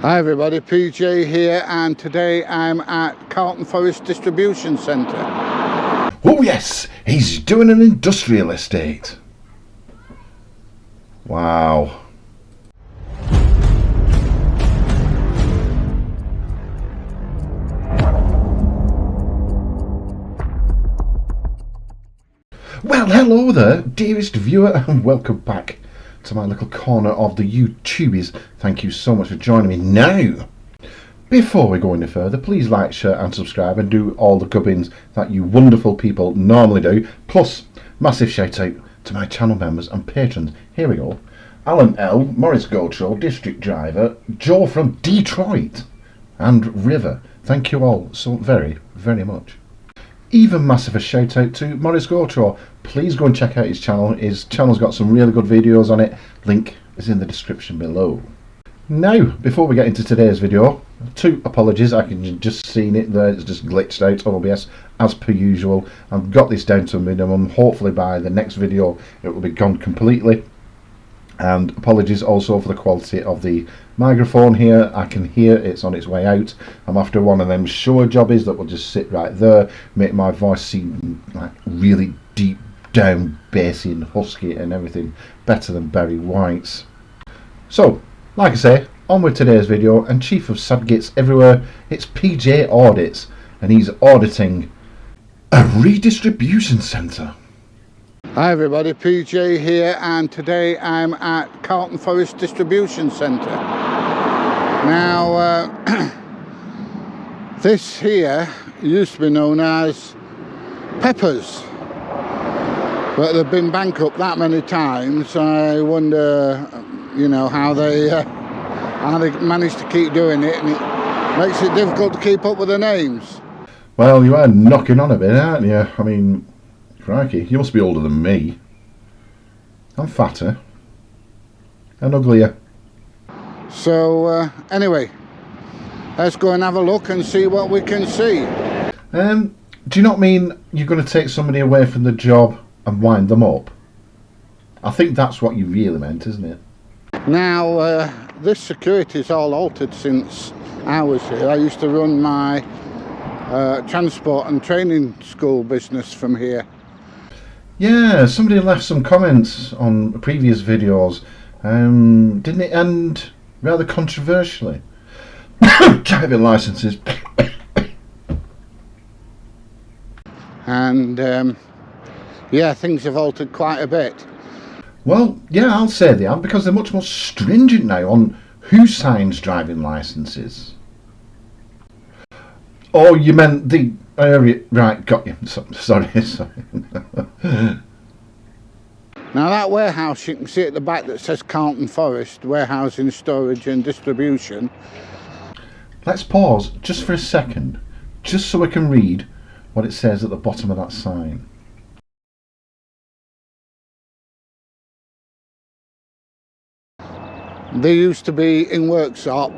Hi everybody, PJ here, and today I'm at Carlton Forest Distribution Centre. Oh yes, he's doing an industrial estate. Wow. Well, hello there, dearest viewer, and welcome back to my little corner of the YouTubies. Thank you so much for joining me. Now, before we go any further, please like, share and subscribe and do all the gubbins that you wonderful people normally do. Plus, massive shout out to my channel members and patrons. Here we go. Alan L, Morris Goldshaw, District Driver, Joe from Detroit, and River. Thank you all so very, very much. Even massive a shout out to Morris Goldshaw. Please go and check out his channel. His channel's got some really good videos on it. Link is in the description below. Now, before we get into today's video, two apologies. I can just seen it there. It's just glitched out OBS as per usual. I've got this down to a minimum. Hopefully by the next video it will be gone completely. And apologies also for the quality of the microphone here. I can hear it's on its way out. I'm after one of them shower jobbies that will just sit right there, make my voice seem like really deep down, bassy and husky and everything, better than Barry White's. So, like I say, on with today's video, and chief of Sadgits everywhere, it's PJ Audits, and he's auditing a redistribution centre. Hi everybody, PJ here, and today I'm at Carlton Forest Distribution Centre. Now, this here used to be known as Peppers, but they've been bankrupt that many times. I wonder, you know, how they managed to keep doing it, and it makes it difficult to keep up with the names. Well, you are knocking on a bit, aren't you? I mean, crikey, you must be older than me. I'm fatter and uglier. So anyway, let's go and have a look and see what we can see. Do you not mean you're going to take somebody away from the job and wind them up? I think that's what you really meant, isn't it? Now, this security's all altered since I was here. I used to run my transport and training school business from here. Yeah, somebody left some comments on previous videos, didn't it end rather controversially? Driving licenses. And yeah, things have altered quite a bit. Well, yeah, I'll say they have, because they're much more stringent now on who signs driving licenses. Oh, you meant the area, right, got you. Sorry. Now that warehouse, you can see at the back that says Carlton Forest, warehousing, storage and distribution. Let's pause just for a second, just so we can read what it says at the bottom of that sign. There used to be in workshop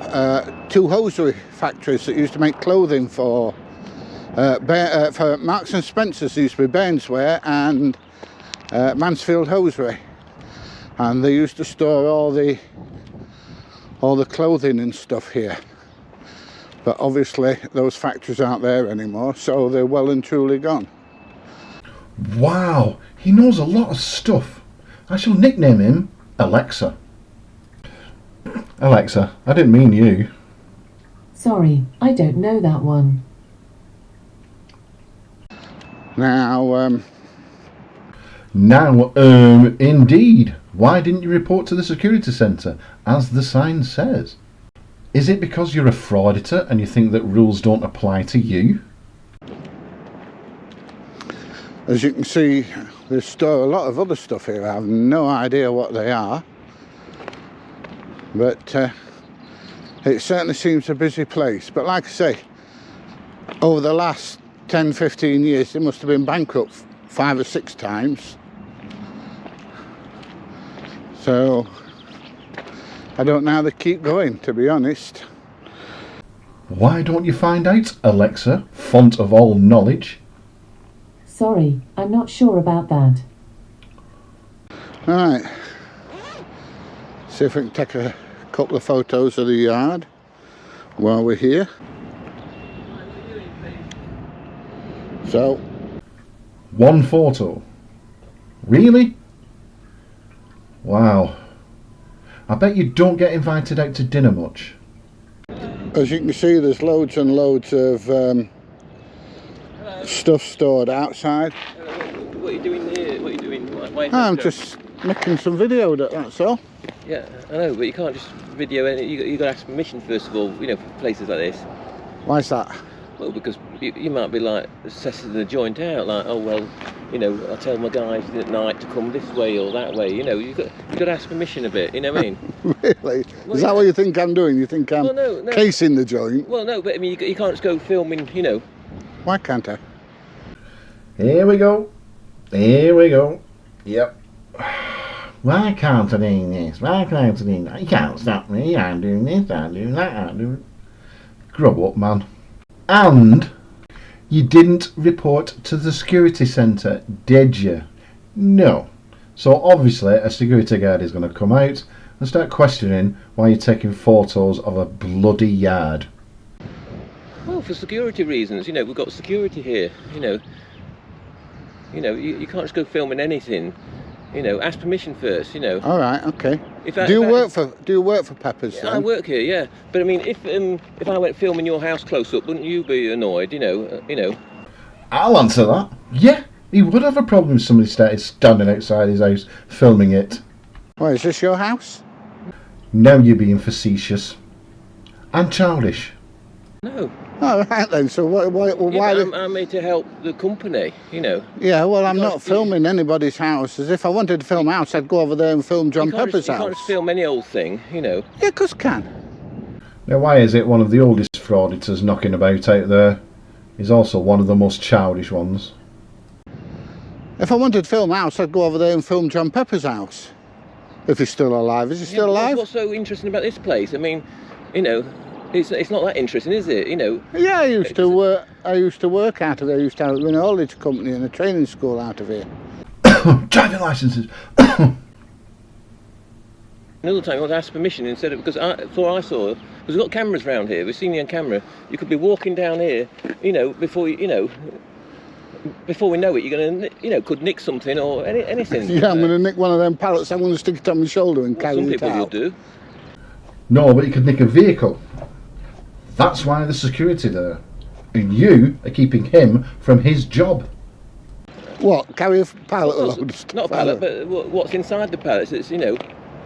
two hosiery factories that used to make clothing for Marks and Spencer's. Used to be Bainswear and Mansfield Hosiery, and they used to store all the clothing and stuff here. But obviously those factories aren't there anymore, so they're well and truly gone. Wow, he knows a lot of stuff. I shall nickname him Alexa. Alexa, I didn't mean you. Sorry, I don't know that one. Now, Indeed. Why didn't you report to the security centre, as the sign says? Is it because you're a frauditor and you think that rules don't apply to you? as you can see, they store a lot of other stuff here. I have no idea what they are, but it certainly seems a busy place. But like I say, over the last 10-15 years they must have been bankrupt 5 or 6 times, so I don't know how they keep going, to be honest. Why don't you find out, Alexa, font of all knowledge? Sorry, I'm not sure about that. Alright, see if we can take a couple of photos of the yard. while we're here. So, One photo? Really? Wow. I bet you don't get invited out to dinner much. as you can see, there's loads and loads of stuff stored outside. What are you doing here? What are you doing? Why I'm just making some video, that's all. Yeah, I know, but you can't just video any. You got to ask permission first of all. You know, for places like this. Why's that? Well, because you might be like assessing the joint out, like, oh well, you know, I tell my guys at night to come this way or that way. You know, you got to ask permission a bit. You know what I mean? Really? Well, Is that what you think I'm doing? You think I'm no. casing the joint? Well, no, but I mean, you can't just go filming. You know. Why can't I? Here we go. Here we go. Yep. Why can't I do this? Why can't I do that? You can't stop me. I'm doing this, I'm doing that, I'm doing... Grow up, man. And you didn't report to the security centre, did you? No. So obviously a security guard is going to come out and start questioning why you're taking photos of a bloody yard. Well, for security reasons, you know, we've got security here. You know, you can't just go filming anything. You know, ask permission first. You know. All right, okay. Do Do you work for Peppers? Yeah, I then? work here, yeah. But I mean, if I went filming your house close up, wouldn't you be annoyed? You know. I'll answer that. Yeah, he would have a problem if somebody started standing outside his house filming it. Well, is this your house? Now you're being facetious and childish. No. All right then. So why? Yeah, but I'm here to help the company. You know. Yeah, well, I'm Because not filming anybody's house. As if I wanted to film a house, I'd go over there and film John You can't Pepper's just, you can't house. just film any old thing. You know. Yeah, of course I can. Now, why is it one of the oldest frauditors knocking about out there is also one of the most childish ones? If I wanted to film a house, I'd go over there and film John Pepper's house. If he's still alive. Is he still alive? What's so interesting about this place? I mean, you know, it's not that interesting, is it? You know. Yeah, I used to work out of here. I used to have an haulage company and a training school out of here. Driving licences. Another time I want to ask permission instead of, because I saw, because we've got cameras around here, we've seen you on camera, you could be walking down here, you know, before we know it, you're going to, you know, could nick something or anything. Yeah, I'm going to nick one of them pallets, I'm going to stick it on my shoulder and carry Some it people will out. do. No, but you could nick a vehicle. That's why there's security there. And you are keeping him from his job. What, carry a pallet Well, load of stuff? not a pallet, but what's inside the pallets, it's, you know.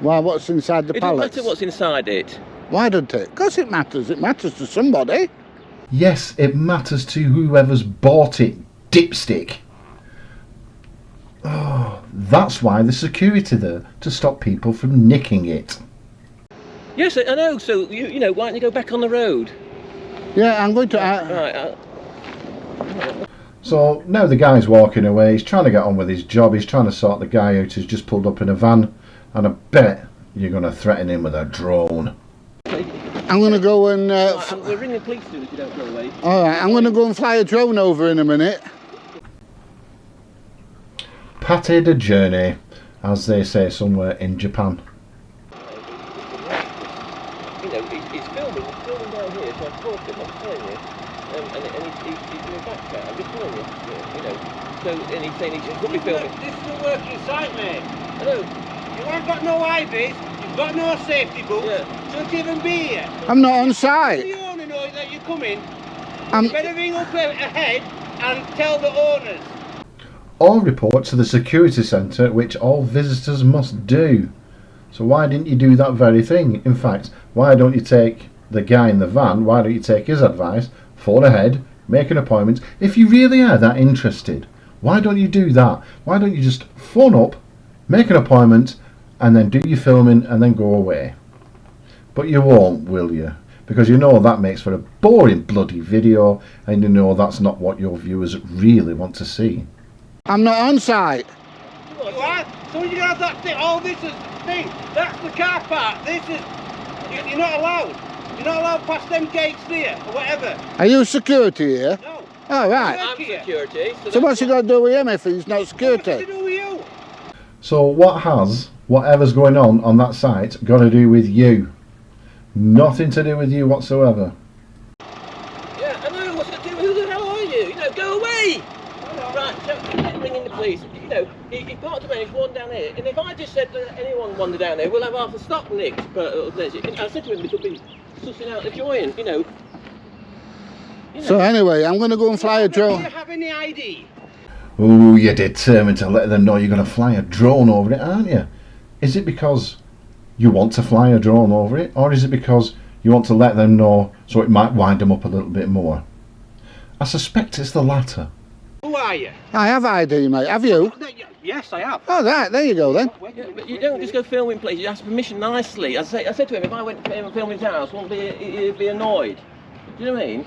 Why, what's inside the It pallets? doesn't matter what's inside it. Why doesn't it? Of course it matters. It matters to somebody. Yes, it matters to whoever's bought it, dipstick. Oh, that's why there's security there, to stop people from nicking it. Yes, I know, so, you know, why don't you go back on the road? Yeah, I'm going to... Right, So now the guy's walking away, he's trying to get on with his job, he's trying to sort the guy out who's just pulled up in a van, and I bet you're going to threaten him with a drone. I'm going to go and... we're ringing the police soon if you don't go away. Alright, I'm going to go and fly a drone over in a minute. Pate de journey, as they say somewhere in Japan. You know, he's filming down here, so I'm talking, I'm telling you, and he's doing backtrack, I'm just telling you, you know. So, and he's saying he should be filming. This is a working site, mate. I know. You ain't got no IVs, you've got no safety boots, Yeah. shouldn't even be here. I'm not on The site. owner knows that you're coming. I'm... You better ring up ahead and tell the owners. Or report to the security centre, which all visitors must do. So why didn't you do that very thing? In fact, why don't you take the guy in the van, why don't you take his advice, phone ahead, make an appointment. If you really are that interested, why don't you do that? Why don't you just phone up, make an appointment, and then do your filming and then go away? But you won't, will you? Because you know that makes for a boring bloody video, and you know that's not what your viewers really want to see. I'm not on site. You are? So you're gonna have that thing, oh this is thing, that's the car park, this is, you're not allowed. You're not allowed past them gates there, or whatever. Are you security here? No. Oh, right. I'm security. So what's he got to do with him if he's not What's to security? do with you? So what has whatever's going on that site got to do with you? Nothing to do with you whatsoever. Yeah, I know. What's it do? Who the hell are you? You know, go away. Right, so ringing the police. You know, he parked a man, he's one down here, and if I just said that anyone wandered down there, we'll have half the stock nicked. But I said to him, we could be sussing out the joint, you know. So anyway, I'm going to go and fly a drone. Do you have any ID? Oh, you're determined to let them know you're going to fly a drone over it, aren't you? Is it because you want to fly a drone over it, or is it because you want to let them know so it might wind them up a little bit more? I suspect it's the latter. Who are you? I have ID, mate. Have you? Yes, I have. Oh, right. There you go, then. Yeah, but you don't just go filming places, you ask permission nicely. I said to him, if I went to film his house, he'd be annoyed. Do you know what I mean?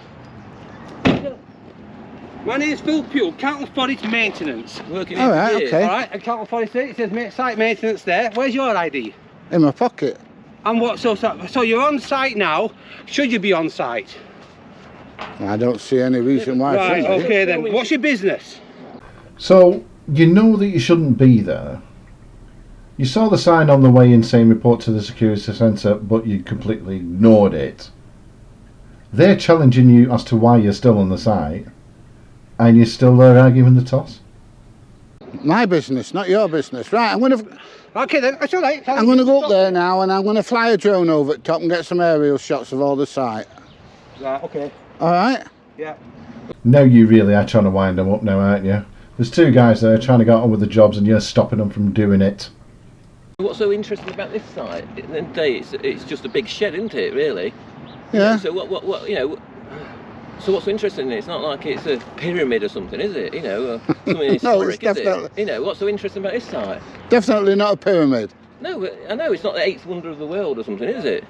My name's Phil Pugh, Council Forest Maintenance. Working All right, here. okay. Alright, and Council Forest, it says site maintenance there. Where's your ID? In my pocket. And what, so you're on site now, should you be on site? I don't see any reason why I Right, shouldn't be. okay then, what's your business? So, you know that you shouldn't be there. You saw the sign on the way in saying report to the security centre, but you completely ignored it. They're challenging you as to why you're still on the site, and you're still there arguing the toss. My business, not your business. Right, I'm going to... Okay then, that's alright. I'm going to go up there now and I'm going to fly a drone over the top and get some aerial shots of all the site. Right, okay. Alright? Yeah. Now you really are trying to wind them up now, aren't you? There's two guys there trying to get on with the jobs and you're stopping them from doing it. What's so interesting about this site? At the end of the day, it's just a big shed, isn't it, really? Yeah. So what, you know, so what's so interesting in it? It's not like it's a pyramid or something, is it? You know, something historic, it's is definitely... it? You know, what's so interesting about this site? Definitely not a pyramid. No, but I know it's not the 8th wonder of the world or something, is it?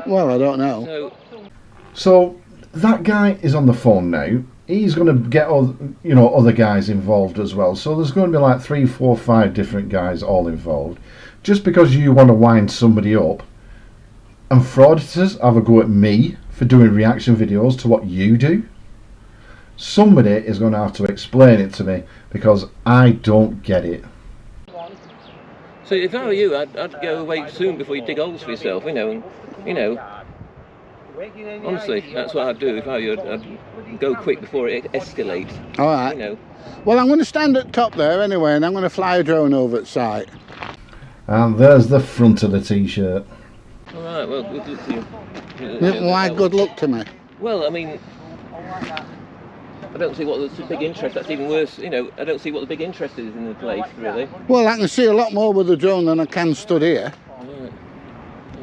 Well, I don't know. So that guy is on the phone now. He's going to get other guys involved as well. So there's going to be like 3, 4, 5 different guys all involved. Just because you want to wind somebody up, and fraudsters have a go at me for doing reaction videos to what you do, somebody is going to have to explain it to me because I don't get it. So if I were you, I'd go away soon before you dig holes for yourself, you know, and, you know, honestly, that's what I'd do if I were you. I'd go quick before it escalates. All right. You know. Well, I'm going to stand at top there anyway and I'm going to fly a drone over at site. And there's the front of the t-shirt. All right, well, good luck to you. Why good luck to me? Well, I mean, I don't see what the big interest, that's even worse, you know, I don't see what the big interest is in the place, really. Well, I can see a lot more with the drone than I can stood here. Right.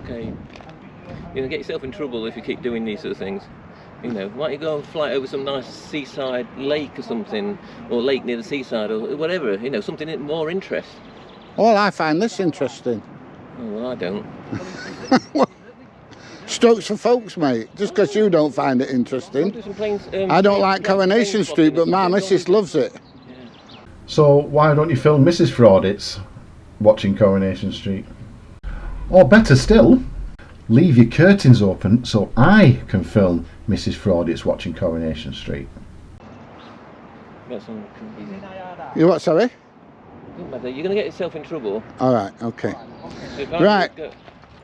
Okay. You're going to get yourself in trouble if you keep doing these sort of things. You know, why don't you go and fly over some nice seaside lake or something, or lake near the seaside, or whatever, you know, something in more interest. Well, I find this interesting. Oh, well, I don't. Strokes for folks, mate. Just because you don't find it interesting. Do some planes, I don't like Coronation Street, but my missus loves it. Yeah. So why don't you film Mrs. Fraudits watching Coronation Street? Or better still, leave your curtains open so I can film Mrs. Fraudits watching Coronation Street. Got some... You what, sorry? Doesn't matter, you're going to get yourself in trouble. All right, okay. So if I Right.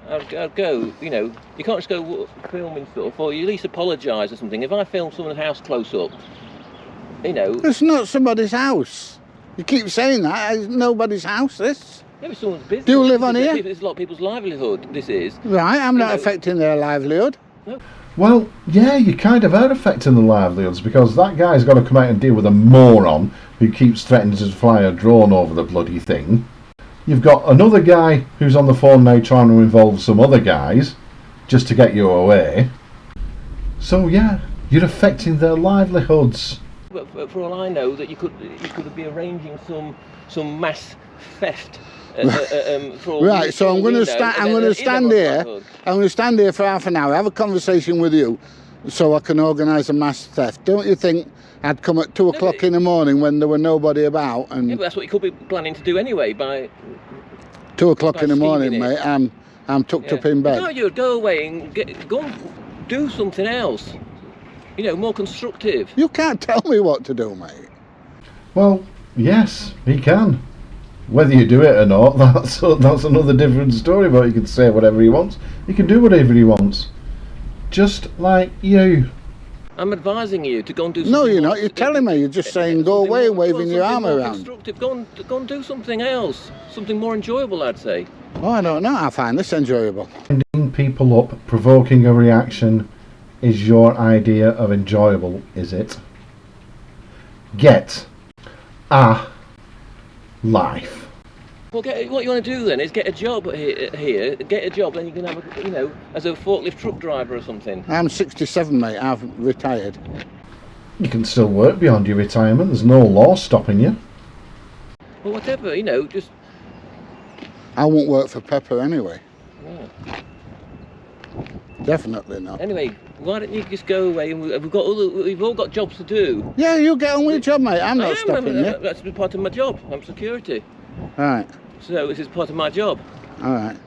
I'd go, you know, you can't just go filming stuff, or you at least apologise or something. If I film someone's house close up, you know... It's not somebody's house. You keep saying that. It's nobody's house, this. Maybe someone's business. Do you live on here? It's a lot of people's livelihood, this is. Right, I'm You not know- affecting their livelihood. Well, yeah, you kind of are affecting the livelihoods because that guy's got to come out and deal with a moron who keeps threatening to fly a drone over the bloody thing. You've got another guy who's on the phone now trying to involve some other guys just to get you away. So yeah, you're affecting their livelihoods. But for all I know, that you could be arranging some mass theft. Right, so I'm going to stand here. I'm going to stand here for half an hour, have a conversation with you, so I can organise a mass theft. Don't you think I'd come at 2 o'clock in the morning when there were nobody about? And Yeah, but that's what you could be planning to do anyway. By 2 o'clock in the morning, scheming it. mate. I'm tucked up in bed. No, you'd go away and go and do something else. You know, more constructive. You can't tell me what to do, mate. Well, yes, he can. Whether you do it or not, that's another different story. But he can say whatever he wants. He can do whatever he wants. Just like you. I'm advising you to go and do something. No, you're not. else. You're telling me. You're just saying go Something away, more- waving your arm something more around. constructive. Go and do something else. Something more enjoyable, I'd say. Oh, I don't know. I find this enjoyable. Winding people up, provoking a reaction is your idea of enjoyable, is it? Get a life. Well, what you want to do then is get a job here. Get a job, then you can have a, you know, as a forklift truck driver or something. I'm 67, mate. I've retired. You can still work beyond your retirement. There's no law stopping you. Well, whatever, you know, just. I won't work for Pepper anyway. Yeah. Definitely not. Anyway, why don't you just go away and we've all got jobs to do. Yeah, you get on with your job, mate. I'm not I stopping you. That's part of my job. I'm security. All right. So this is part of my job. All right.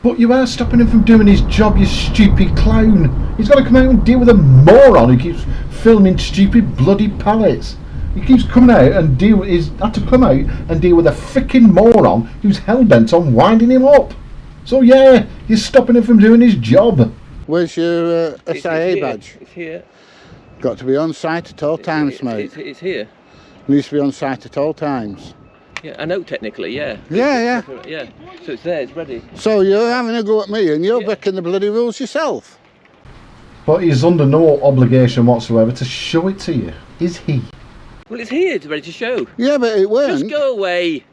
But you are stopping him from doing his job, you stupid clown. He's got to come out and deal with a moron who keeps filming stupid bloody pallets. He keeps coming out and he's had to come out and deal with a freaking moron who's hell-bent on winding him up. So yeah, you're stopping him from doing his job. Where's your It's SIA here. badge? It's here. Got to be on site at all times, mate. It's here. Needs to be on site at all times. Yeah, I know technically, yeah. Yeah, Yeah, so it's there, it's ready. So you're having a go at me and you're Yeah. breaking the bloody rules yourself. But he's under no obligation whatsoever to show it to you, is he? Well, it's here, it's ready to show. Yeah, but it weren't. Just go away.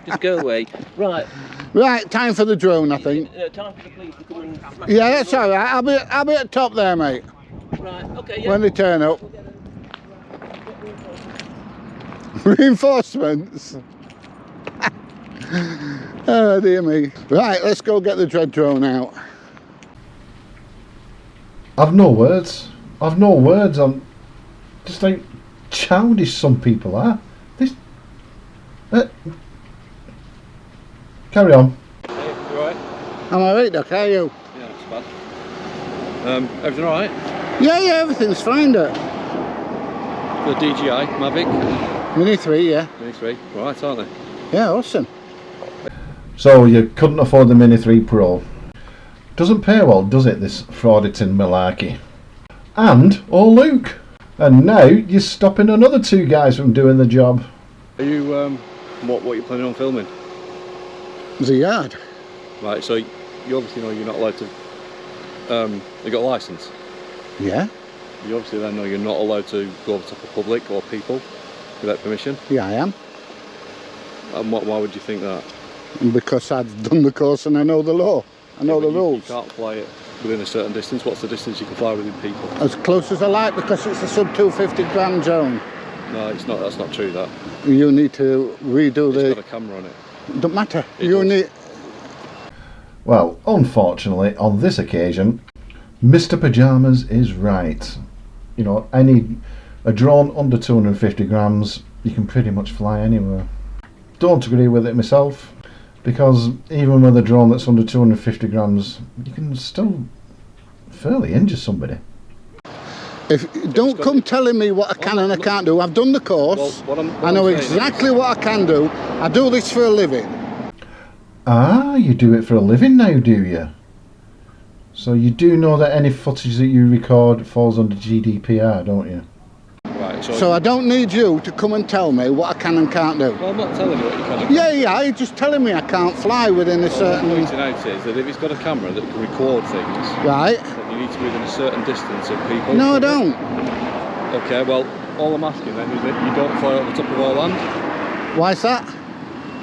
Just go away. Right. Right, time for the drone, I think. Time for the police to come and smash Yeah, the that's door. all right. I'll be at top there, mate, Right, okay, yeah. when they turn up. Reinforcements. Oh dear me. Right, let's go get the dread drone out. I've no words. I'm just like childish some people are. This carry on. Hey, you alright? I'm alright, Doc, how are you? Yeah, not so bad. Everything alright? Yeah, everything's fine, Doc. The DJI Mavic Mini 3, yeah. Mini 3, right, aren't they? Yeah, awesome. So you couldn't afford the Mini 3 Pro. Doesn't pay well, does it, this frauditing malarkey? And, oh look, and now you're stopping another two guys from doing the job. Are you, what are you planning on filming? There's a yard. Right, so you obviously know you're not allowed to, you got a licence. Yeah, You obviously then know you're not allowed to go over top of public or people without permission. yeah I am. And why would you think that? Because I've done the course and I know the law. I know the You rules. can't fly it within a certain distance. What's the distance you can fly within people? As close as I like because it's a sub 250 gram zone. No, it's not. That's not true. That You need to redo it's got the... a camera on it. Don't matter. It You does. need... Well, unfortunately, on this occasion, Mr. Pyjamas is right. You know, a drone under 250 grams, you can pretty much fly anywhere. Don't agree with it myself, because even with a drone that's under 250 grams, you can still fairly injure somebody. Don't come telling me what I can and I can't do. I've done the course. Well, I know I'm saying exactly what I can do. I do this for a living. Ah, you do it for a living now, do you? So you do know that any footage that you record falls under GDPR, don't you? Right, So I don't need you to come and tell me what I can and can't do. well, I'm not telling you what you can. Yeah, you're just telling me I can't fly within a What I'm certain... pointing out is that if it's got a camera that can record things, Right? then you need to be within a certain distance of people. No, I don't. Okay, well, all I'm asking then is that you don't fly over the top of our land Why's that?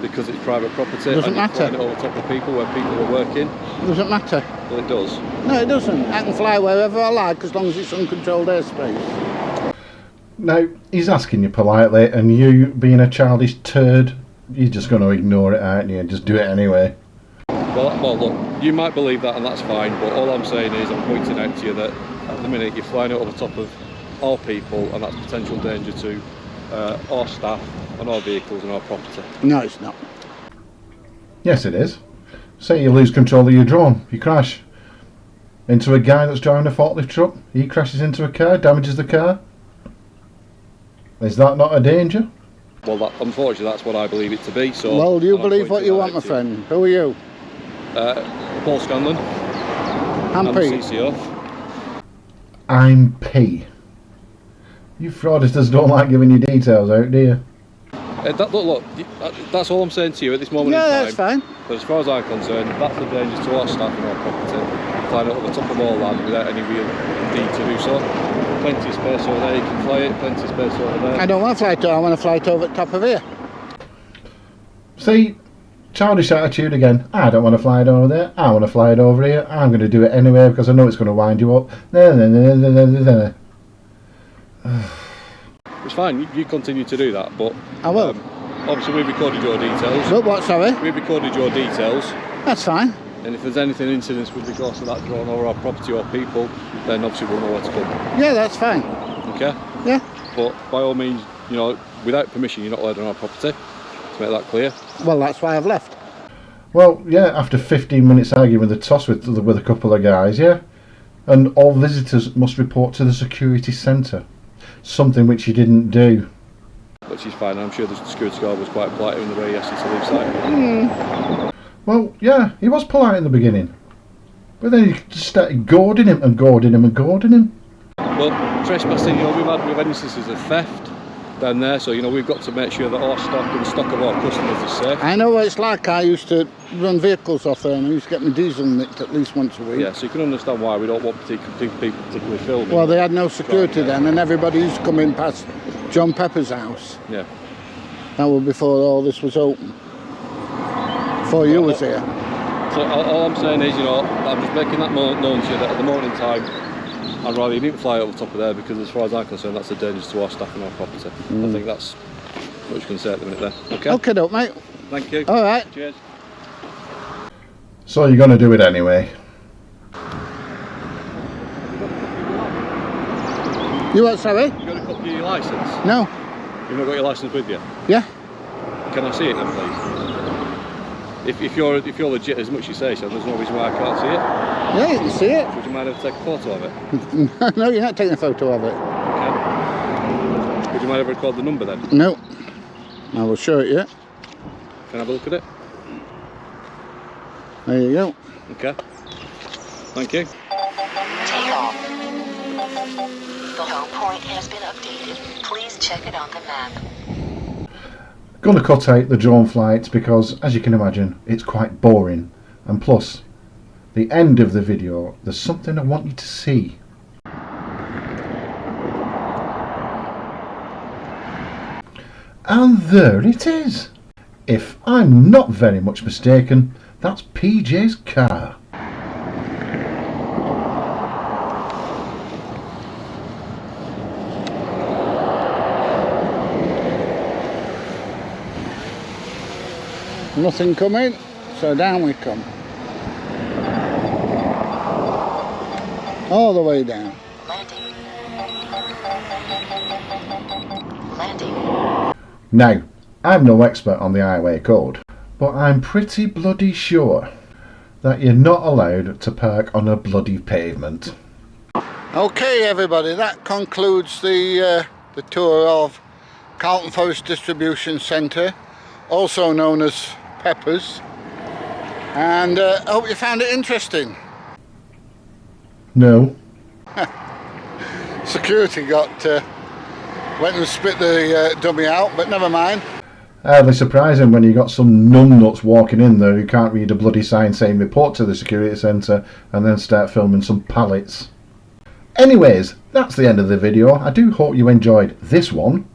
because it's private property. Doesn't and you're matter. flying it over the top of people where people are working. Doesn't matter. Well, it does. No, it doesn't. I can fly wherever I like as long as it's uncontrolled airspace. Now, he's asking you politely, and you, being a childish turd, you're just going to ignore it, aren't you? Just do it anyway. Well, look, you might believe that and that's fine, but all I'm saying is I'm pointing out to you that at the minute you're flying it over the top of our people and that's potential danger to our staff and our vehicles and our property. No, it's not. Yes, it is. Say you lose control of your drone, you crash into a guy that's driving a forklift truck, he crashes into a car, damages the car. Is that not a danger? Well, unfortunately, that's what I believe it to be. So. Well, you and I'm believe what pointing you that want, my out to you. friend. Who are you? Paul Scanlon. I'm I'm Pete. CCO. I'm P. You fraudsters don't like giving your details out, do you? Look, that's all I'm saying to you at this moment in Yeah, time. that's fine. But as far as I'm concerned, that's the danger to our staff and our property. Flying up at the top of our land without any real need to do so. Plenty of space over there, you can fly it, plenty of space over there. I don't want to fly to. I want to fly to over the top of here. See, childish attitude again. I don't want to fly it over there. I want to fly it over here. I'm going to do it anyway because I know it's going to wind you up. It's fine, you continue to do that, but I will. obviously we've recorded your details. But what, sorry? We've recorded your details, That's fine. and if there's anything incidents with regards to that drone or our property or people, then obviously we'll know where to come. Yeah, that's fine. Okay? Yeah. But by all means, you know, without permission, you're not allowed on our property. To make that clear. Well, that's why I've left. Well, yeah, after 15 minutes arguing the toss with a couple of guys, yeah? And all visitors must report to the security centre. Something which you didn't do. Which is fine. I'm sure the security guard was quite polite in the way he asked you to leave site. Well, yeah, he was polite in the beginning. But then he just started goading him and goading him and goading him. Well, trespassing, you know, we've had instances of theft down there, so you know we've got to make sure that our stock and the stock of our customers is safe. I know what it's like. I used to run vehicles off there and I used to get my diesel nicked at least once a week. Yeah, so you can understand why we don't want people particularly filming. Well, they had no security then and everybody used to come in past John Pepper's house. Yeah. That was before all this was open. Before you was here. So all I'm saying is, you know, I'm just making that known to you that at the moment in time, I'd rather you didn't fly over the top of there because as far as I'm concerned, that's a danger to our staff and our property. I think that's what you can say at the minute there. Okay? Okay, doke, mate. Thank you. All right. Cheers. So you're going to do it anyway. You what, sorry? You got a copy of your licence? No. You've not got your licence with you? Yeah. Can I see it then, please? If you're legit as much as you say so, there's no reason why I can't see it. Yeah, you can see it. Would you mind if I take a photo of it? No, you're not taking a photo of it. Okay. Would you mind if I record the number then? No. I will show it you. Can I have a look at it? There you go. Okay. Thank you. Take off. The home point has been updated. Please check it on the map. Gonna cut out the drone flights because, as you can imagine, it's quite boring. And plus, the end of the video, there's something I want you to see. And there it is. If I'm not very much mistaken, that's PJ's car. Nothing coming, so down we come. All the way down. Landing. Landing. Now, I'm no expert on the highway code, but I'm pretty bloody sure that you're not allowed to park on a bloody pavement. Okay, everybody, that concludes the tour of Carlton Forest Distribution Centre, also known as Peppers, and I hope you found it interesting. No. Security went and spit the dummy out, but never mind. Hardly surprising when you got some numbnuts walking in there who can't read a bloody sign saying report to the security centre and then start filming some pallets. Anyways, that's the end of the video. I do hope you enjoyed this one.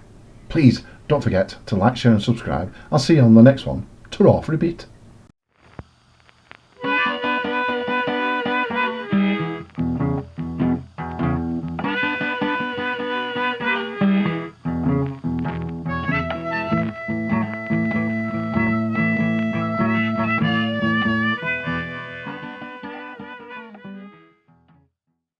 Please don't forget to like, share and subscribe. I'll see you on the next one. Ta-ra for a bit.